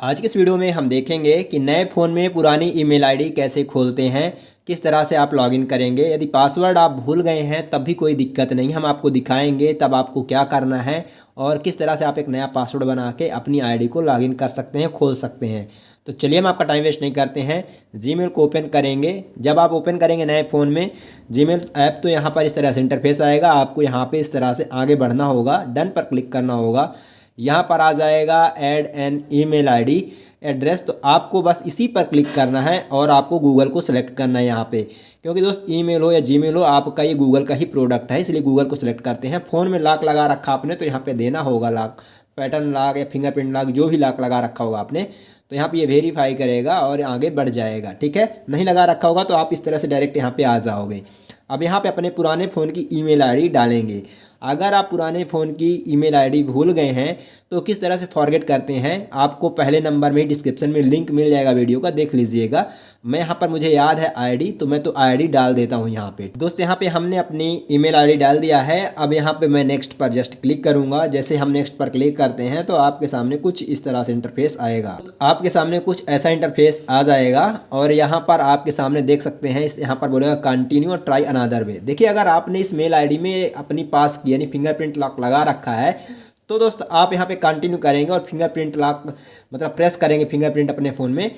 आज के इस वीडियो में हम देखेंगे कि नए फ़ोन में पुरानी ईमेल आईडी कैसे खोलते हैं, किस तरह से आप लॉगिन करेंगे। यदि पासवर्ड आप भूल गए हैं तब भी कोई दिक्कत नहीं, हम आपको दिखाएंगे तब आपको क्या करना है और किस तरह से आप एक नया पासवर्ड बना के अपनी आईडी को लॉगिन कर सकते हैं, खोल सकते हैं। तो चलिए हम आपका टाइम वेस्ट नहीं करते हैं, जीमेल को ओपन करेंगे। जब आप ओपन करेंगे नए फ़ोन में जीमेल ऐप तो यहाँ पर इस तरह से इंटरफेस आएगा। आपको यहाँ पर इस तरह से आगे बढ़ना होगा, डन पर क्लिक करना होगा। यहाँ पर आ जाएगा add N email ID address, तो आपको बस इसी पर क्लिक करना है और आपको गूगल को सिलेक्ट करना है यहाँ पे, क्योंकि दोस्त ईमेल हो या जीमेल हो आपका ये गूगल का ही प्रोडक्ट है, इसलिए गूगल को सिलेक्ट करते हैं। फ़ोन में लॉक लगा रखा आपने तो यहाँ पे देना होगा लॉक, पैटर्न लॉक या फिंगरप्रिंट लॉक, जो भी लॉक लगा रखा होगा आपने, तो यहाँ पे ये वेरीफाई करेगा और आगे बढ़ जाएगा। ठीक है, नहीं लगा रखा होगा तो आप इस तरह से डायरेक्ट यहाँ पे आ जाओगे। अब यहाँ पे अपने पुराने फ़ोन की ईमेल आईडी डालेंगे। अगर आप पुराने फ़ोन की ईमेल आईडी भूल गए हैं तो किस तरह से फॉरगेट करते हैं, आपको पहले नंबर में डिस्क्रिप्शन में लिंक मिल जाएगा वीडियो का, देख लीजिएगा। मैं यहाँ पर मुझे याद है आईडी, तो मैं तो आईडी डाल देता हूँ यहाँ पे। दोस्त यहाँ पे हमने अपनी ईमेल आईडी डाल दिया है। अब यहाँ पे मैं नेक्स्ट पर जस्ट क्लिक करूँगा। जैसे हम नेक्स्ट पर क्लिक करते हैं तो आपके सामने कुछ इस तरह से इंटरफेस आएगा। आपके सामने कुछ ऐसा इंटरफेस आ जाएगा और यहाँ पर आपके सामने देख सकते हैं, इस यहाँ पर बोलेगा कंटिन्यू और ट्राई अनदर वे। देखिए, अगर आपने इस मेल आईडी में अपनी पास की यानी फिंगरप्रिंट लॉक लगा रखा है तो दोस्त आप यहाँ पे कंटिन्यू करेंगे और फिंगरप्रिंट लॉक मतलब प्रेस करेंगे फिंगरप्रिंट अपने फ़ोन में,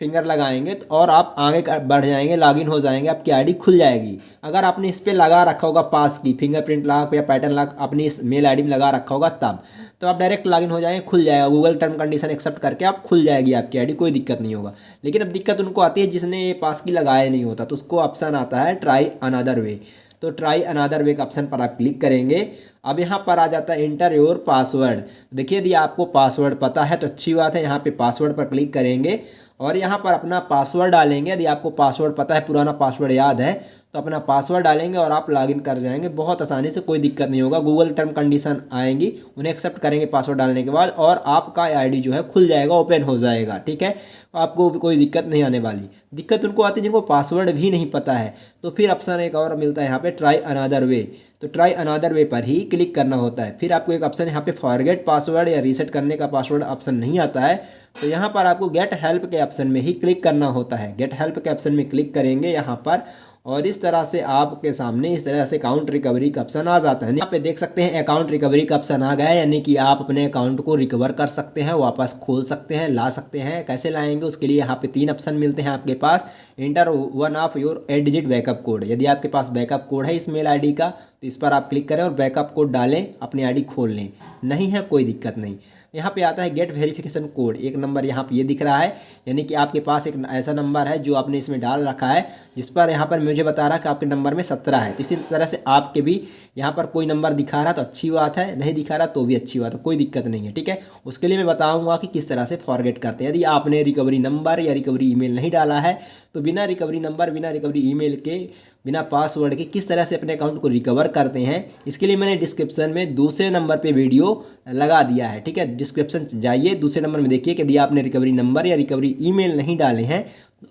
फिंगर लगाएंगे तो और आप आगे बढ़ जाएंगे, लॉगिन हो जाएंगे, आपकी आईडी खुल जाएगी। अगर आपने इस पर लगा रखा होगा पास की फिंगरप्रिंट लॉक या पैटर्न लॉक अपनी इस मेल आईडी में लगा रखा होगा तब तो आप डायरेक्ट लॉगिन हो जाएंगे, खुल जाएगा। गूगल टर्म कंडीशन एक्सेप्ट करके आप खुल जाएगी आपकी आईडी, कोई दिक्कत नहीं होगा। लेकिन अब दिक्कत उनको आती है जिसने ये पास की लगाया नहीं होता, तो उसको ऑप्शन आता है ट्राई अनदर वे। तो ट्राई अनदर वे के ऑप्शन पर आप क्लिक करेंगे। अब यहाँ पर आ जाता है इंटर योर पासवर्ड। देखिए, यदि आपको पासवर्ड पता है तो अच्छी बात है, यहाँ पे पासवर्ड पर क्लिक करेंगे और यहाँ पर अपना पासवर्ड डालेंगे। यदि आपको पासवर्ड पता है, पुराना पासवर्ड याद है, तो अपना पासवर्ड डालेंगे और आप लॉगिन कर जाएंगे बहुत आसानी से, कोई दिक्कत नहीं होगा। गूगल टर्म कंडीशन आएंगी, उन्हें एक्सेप्ट करेंगे पासवर्ड डालने के बाद और आपका आईडी जो है खुल जाएगा, ओपन हो जाएगा। ठीक है, आपको कोई दिक्कत नहीं आने वाली। दिक्कत उनको आती है जिनको पासवर्ड भी नहीं पता है, तो फिर ऑप्शन एक और मिलता है यहाँ पे ट्राई अनदर वे। तो ट्राई अनदर वे पर ही क्लिक करना होता है। फिर आपको एक ऑप्शन यहाँ पे फॉरगेट पासवर्ड या रीसेट करने का पासवर्ड ऑप्शन नहीं आता है, तो यहाँ पर आपको गेट हेल्प के ऑप्शन में ही क्लिक करना होता है। गेट हेल्प के ऑप्शन में क्लिक करेंगे यहाँ पर और इस तरह से आपके सामने इस तरह से अकाउंट रिकवरी का ऑप्शन आ जाता है। यहाँ पे देख सकते हैं अकाउंट रिकवरी का ऑप्शन आ गया है, यानी कि आप अपने अकाउंट को रिकवर कर सकते हैं, वापस खोल सकते हैं, ला सकते हैं। कैसे लाएंगे उसके लिए यहाँ पे 3 ऑप्शन मिलते हैं आपके पास। Enter one of your 8 digit backup code, यदि आपके पास बैकअप कोड है इस मेल आईडी का तो इस पर आप क्लिक करें और बैकअप कोड डालें, अपनी आईडी खोल लें। नहीं है कोई दिक्कत नहीं। यहाँ पे आता है गेट वेरिफिकेशन कोड, एक नंबर यहाँ पे ये दिख रहा है, यानी कि आपके पास एक ऐसा नंबर है जो आपने इसमें डाल रखा है जिस पर यहाँ पर मुझे बता रहा है कि आपके नंबर में 17 है। तो इसी तरह से आपके भी यहाँ पर कोई नंबर दिखा रहा तो अच्छी बात है, नहीं दिखा रहा तो भी अच्छी बात है, कोई दिक्कत नहीं है। ठीक है, उसके लिए मैं बताऊँगा कि किस तरह से फॉरगेट करते हैं। यदि आपने रिकवरी नंबर या रिकवरी ईमेल नहीं डाला है तो बिना रिकवरी नंबर, बिना रिकवरी ईमेल के, बिना पासवर्ड के किस तरह से अपने अकाउंट को रिकवर करते हैं, इसके लिए मैंने डिस्क्रिप्शन में दूसरे नंबर पे वीडियो लगा दिया है। ठीक है, डिस्क्रिप्शन जाइए, दूसरे नंबर में देखिए कि यदि आपने रिकवरी नंबर या रिकवरी ईमेल नहीं डाले हैं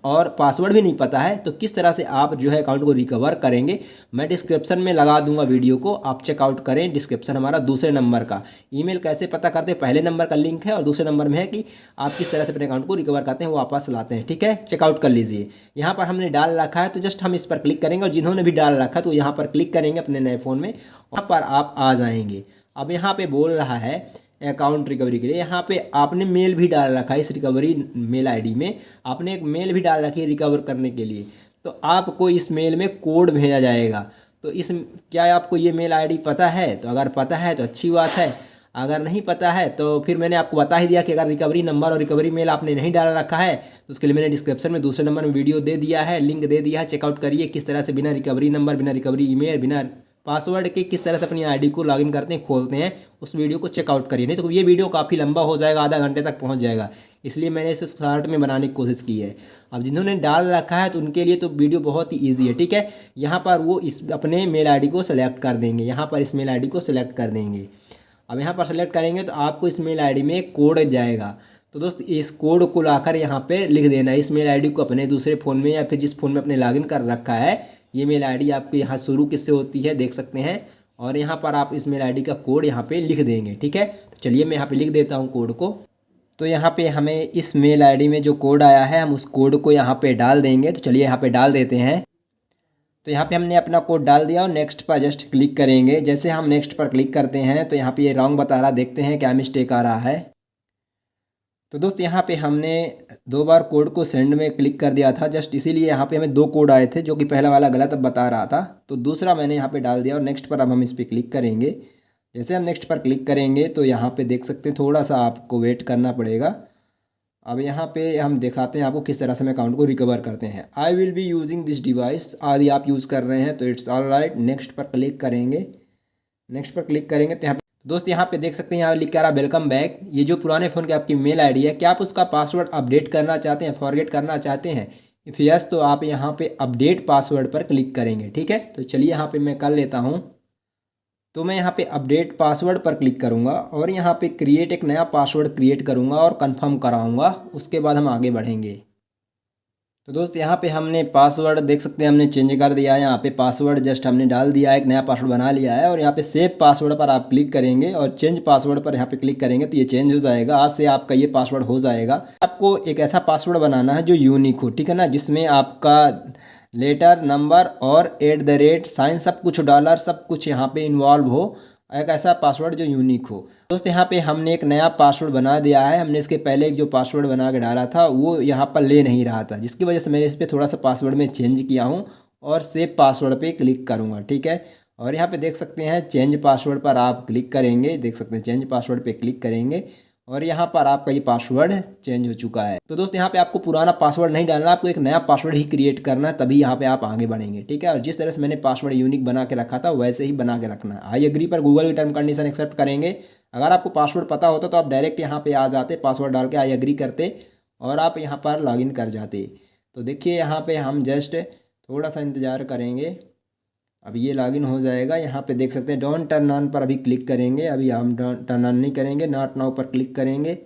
और पासवर्ड भी नहीं पता है तो किस तरह से आप जो है अकाउंट को रिकवर करेंगे, मैं डिस्क्रिप्शन में लगा दूंगा वीडियो को, आप चेकआउट करें। डिस्क्रिप्शन हमारा दूसरे नंबर का, ईमेल कैसे पता करते हैं पहले नंबर का लिंक है और दूसरे नंबर में है कि आप किस तरह से अपने अकाउंट को रिकवर करते हैं, वापस लाते हैं। ठीक है, चेकआउट कर लीजिए। यहाँ पर हमने डाल रखा है तो जस्ट हम इस पर क्लिक करेंगे और जिन्होंने भी डाल रखा तो यहाँ पर क्लिक करेंगे अपने नए फ़ोन में, वहाँ पर आप आ जाएंगे। अब यहाँ पर बोल रहा है अकाउंट रिकवरी के लिए, यहाँ पे आपने मेल भी डाल रखा है, इस रिकवरी मेल आईडी में आपने एक मेल भी डाल रखी है रिकवर करने के लिए, तो आपको इस मेल में कोड भेजा जाएगा। तो इस क्या आपको ये मेल आईडी पता है? तो अगर पता है तो अच्छी बात है, अगर नहीं पता है तो फिर मैंने आपको बता ही दिया कि अगर रिकवरी नंबर और रिकवरी मेल आपने नहीं डाल रखा है तो उसके लिए मैंने डिस्क्रिप्शन में दूसरे नंबर में वीडियो दे दिया है, लिंक दे दिया है, चेकआउट करिए किस तरह से बिना रिकवरी नंबर, बिना रिकवरी ईमेल, बिना पासवर्ड के किस तरह से अपनी आईडी को लॉगिन करते हैं, खोलते हैं। उस वीडियो को चेकआउट करिए, नहीं तो ये वीडियो काफ़ी लंबा हो जाएगा, आधा घंटे तक पहुंच जाएगा, इसलिए मैंने इसे शॉर्ट में बनाने की कोशिश की है। अब जिन्होंने डाल रखा है तो उनके लिए तो वीडियो बहुत ही ईजी है। ठीक है, यहाँ पर वो इस अपने मेल आईडी को सिलेक्ट कर देंगे, यहाँ पर इस मेल आईडी को सिलेक्ट कर देंगे। अब यहाँ पर सेलेक्ट करेंगे तो आपको इस मेल आईडी में एक कोड जाएगा, तो दोस्त इस कोड को लाकर यहाँ पे लिख देना। इस मेल आईडी को अपने दूसरे फ़ोन में या फिर जिस फ़ोन में अपने लॉगिन कर रखा है, ये मेल आईडी आपके यहाँ शुरू किससे होती है देख सकते हैं, और यहाँ पर आप इस मेल आईडी का कोड यहाँ पे लिख देंगे। ठीक है, तो चलिए मैं यहाँ पे लिख देता हूँ कोड को। तो यहाँ पे हमें इस मेल आईडी में जो कोड आया है हम उस कोड को यहाँ पे डाल देंगे। तो चलिए यहाँ पे डाल देते हैं। तो यहाँ पे हमने अपना कोड डाल दिया और नेक्स्ट पर जस्ट क्लिक करेंगे। जैसे हम नेक्स्ट पर क्लिक करते हैं तो यहाँ पे ये रॉन्ग बता रहा, देखते हैं क्या मिस्टेक आ रहा है। तो दोस्त यहाँ पे हमने 2 बार कोड को सेंड में क्लिक कर दिया था, जस्ट इसीलिए यहाँ पे हमें 2 कोड आए थे, जो कि पहला वाला गलत बता रहा था। तो दूसरा मैंने यहाँ पे डाल दिया और नेक्स्ट पर अब हम इस पर क्लिक करेंगे। जैसे हम नेक्स्ट पर क्लिक करेंगे तो यहाँ पे देख सकते हैं थोड़ा सा आपको वेट करना पड़ेगा। अब यहाँ पे हम दिखाते हैं आपको किस तरह से हम अकाउंट को रिकवर करते हैं। I will be using this device, आदि आप यूज़ कर रहे हैं तो इट्स ऑल राइट। नेक्स्ट पर क्लिक करेंगे। नेक्स्ट पर क्लिक करेंगे तो यहाँ दोस्त यहाँ पे देख सकते हैं यहाँ लिखा रहा वेलकम बैक। ये जो पुराने फ़ोन की आपकी मेल आईडी है, क्या आप उसका पासवर्ड अपडेट करना चाहते हैं, फॉरगेट करना चाहते हैं? इफ़ यस तो आप यहाँ पे अपडेट पासवर्ड पर क्लिक करेंगे। ठीक है, तो चलिए यहाँ पे मैं कर लेता हूँ। तो मैं यहाँ पे अपडेट पासवर्ड पर क्लिक करूँगा और यहाँ पे क्रिएट एक नया पासवर्ड क्रिएट करूँगा और कंफर्म कराऊँगा। उसके बाद हम आगे बढ़ेंगे। तो दोस्त यहाँ पे हमने पासवर्ड देख सकते हैं हमने चेंज कर दिया है। यहाँ पे पासवर्ड जस्ट हमने डाल दिया है, एक नया पासवर्ड बना लिया है। और यहाँ पे सेव पासवर्ड पर आप क्लिक करेंगे और चेंज पासवर्ड पर यहाँ पे क्लिक करेंगे तो ये चेंज हो जाएगा। आज से आपका ये पासवर्ड हो जाएगा। आपको एक ऐसा पासवर्ड बनाना है जो यूनिक हो, ठीक है ना, जिसमें आपका लेटर, नंबर और @ साइन सब कुछ, डॉलर सब कुछ यहाँ पे इन्वॉल्व हो। एक ऐसा पासवर्ड जो यूनिक हो। दोस्त यहाँ पे हमने एक नया पासवर्ड बना दिया है। हमने इसके पहले एक जो पासवर्ड बना के डाला था वो यहाँ पर ले नहीं रहा था, जिसकी वजह से मैंने इस पर थोड़ा सा पासवर्ड में चेंज किया हूँ और सेव पासवर्ड पे क्लिक करूँगा। ठीक है, और यहाँ पे देख सकते हैं चेंज पासवर्ड पर आप क्लिक करेंगे। देख सकते हैं चेंज पासवर्ड पे क्लिक करेंगे और यहाँ पर आपका ये पासवर्ड चेंज हो चुका है। तो दोस्त यहाँ पे आपको पुराना पासवर्ड नहीं डालना, आपको एक नया पासवर्ड ही क्रिएट करना है, तभी यहाँ पे आप आगे बढ़ेंगे। ठीक है, और जिस तरह से मैंने पासवर्ड यूनिक बना के रखा था वैसे ही बना के रखना है। आई एग्री पर गूगल की टर्म कंडीशन एक्सेप्ट करेंगे। अगर आपको पासवर्ड पता होता तो आप डायरेक्ट यहाँ पे आ जाते, पासवर्ड डाल के आई एग्री करते और आप यहाँ पर लॉगिन कर जाते। तो देखिए यहाँ पे हम जस्ट थोड़ा सा इंतज़ार करेंगे, अब ये लॉगिन हो जाएगा। यहाँ पे देख सकते हैं डोंट टर्न ऑन पर अभी क्लिक करेंगे। अभी हम टर्न ऑन नहीं करेंगे, नॉट नाउ पर क्लिक करेंगे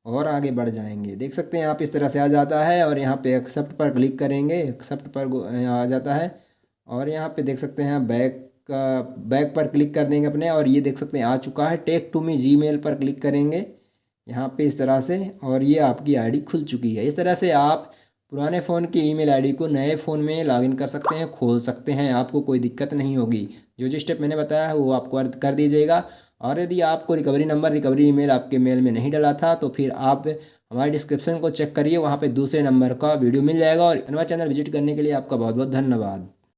और आगे बढ़ जाएंगे। देख सकते हैं आप इस तरह से आ जाता है और यहाँ पे एक्सेप्ट पर क्लिक करेंगे, एक्सेप्ट पर आ जाता है और यहाँ पे देख सकते हैं बैक पर क्लिक कर देंगे अपने और ये देख सकते हैं आ चुका है। टेक टू मी जीमेल पर क्लिक करेंगे यहाँ पे इस तरह से और ये आपकी आईडी खुल चुकी है। इस तरह से आप पुराने फ़ोन की ईमेल आईडी को नए फ़ोन में लॉगिन कर सकते हैं, खोल सकते हैं, आपको कोई दिक्कत नहीं होगी। जो स्टेप मैंने बताया है वो आपको कर दीजिएगा। और यदि आपको रिकवरी नंबर, रिकवरी ईमेल आपके मेल में नहीं डला था तो फिर आप हमारे डिस्क्रिप्शन को चेक करिए, वहाँ पे दूसरे नंबर का वीडियो मिल जाएगा। और इनवा चैनल विजिट करने के लिए आपका बहुत बहुत धन्यवाद।